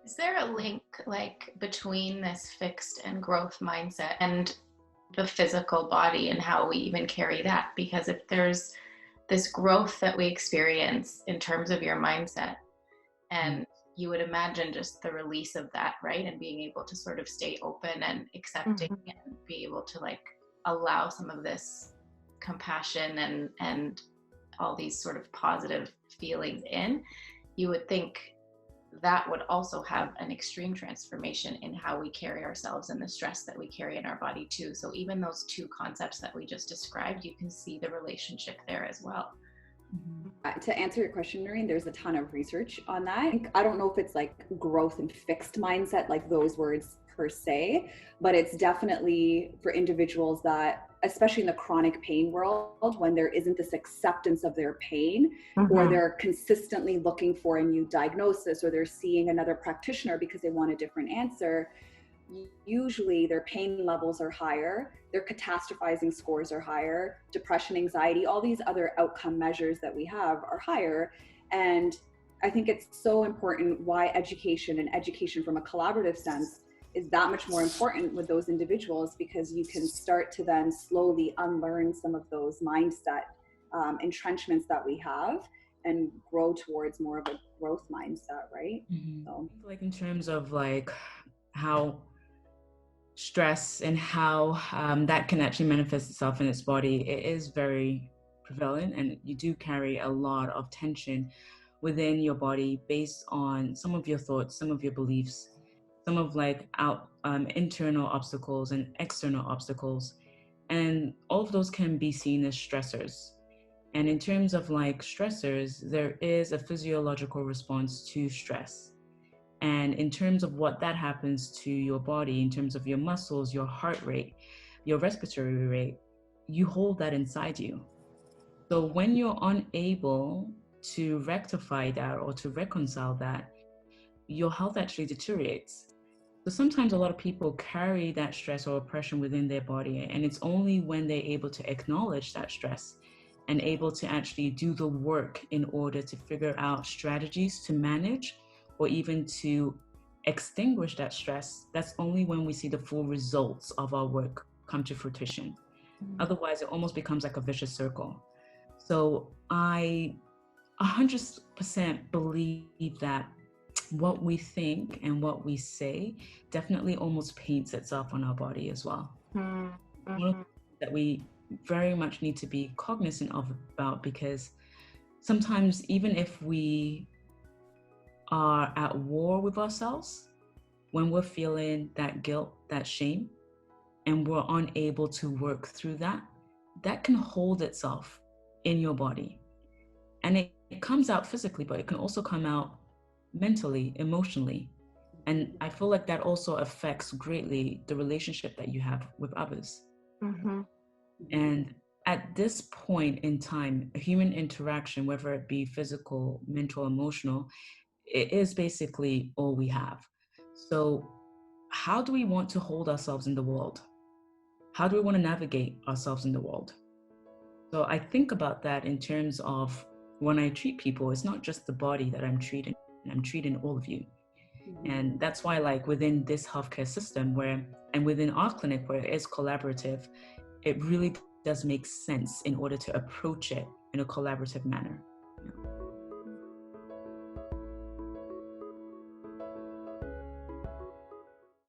Is there a link like between this fixed and growth mindset and the physical body and how we even carry that? Because if there's this growth that we experience in terms of your mindset, and you would imagine just the release of that, right? And being able to sort of stay open and accepting Mhm. and be able to like allow some of this compassion and all these sort of positive feelings in, you would think that would also have an extreme transformation in how we carry ourselves and the stress that we carry in our body too. So even those two concepts that we just described, you can see the relationship there as well. To answer your question, Noreen, there's a ton of research on that. I don't know if it's like growth and fixed mindset, like those words per se, but it's definitely for individuals that, especially in the chronic pain world, when there isn't this acceptance of their pain, or Mm-hmm. they're consistently looking for a new diagnosis, or they're seeing another practitioner because they want a different answer, usually their pain levels are higher, their catastrophizing scores are higher, depression, anxiety, all these other outcome measures that we have are higher. And I think it's so important why education, and education from a collaborative sense, is that much more important with those individuals, because you can start to then slowly unlearn some of those mindset entrenchments that we have and grow towards more of a growth mindset, right? So Like in terms of like how stress and how that can actually manifest itself in its body, it is very prevalent, and you do carry a lot of tension within your body based on some of your thoughts, some of your beliefs, some of like out internal obstacles and external obstacles, and all of those can be seen as stressors. And in terms of like stressors, there is a physiological response to stress. And in terms of what that happens to your body, in terms of your muscles, your heart rate, your respiratory rate, you hold that inside you. So when you're unable to rectify that or to reconcile that, your health actually deteriorates. So sometimes a lot of people carry that stress or oppression within their body, and it's only when they're able to acknowledge that stress and able to actually do the work in order to figure out strategies to manage or even to extinguish that stress, that's only when we see the full results of our work come to fruition. Otherwise, it almost becomes like a vicious circle. So I 100% believe that what we think and what we say definitely almost paints itself on our body as well. One of the things that we very much need to be cognizant of about, because sometimes even if we are at war with ourselves, when we're feeling that guilt, that shame, and we're unable to work through that, that can hold itself in your body. And it comes out physically, but it can also come out mentally, emotionally. And I feel like that also affects greatly the relationship that you have with others. And at this point in time, a human interaction, whether it be physical, mental, emotional, it is basically all we have. So how do we want to hold ourselves in the world? How do we want to navigate ourselves in the world? So I think about that in terms of when I treat people, it's not just the body that I'm treating all of you. And that's why, like within this healthcare system and within our clinic where it is collaborative, it really does make sense in order to approach it in a collaborative manner.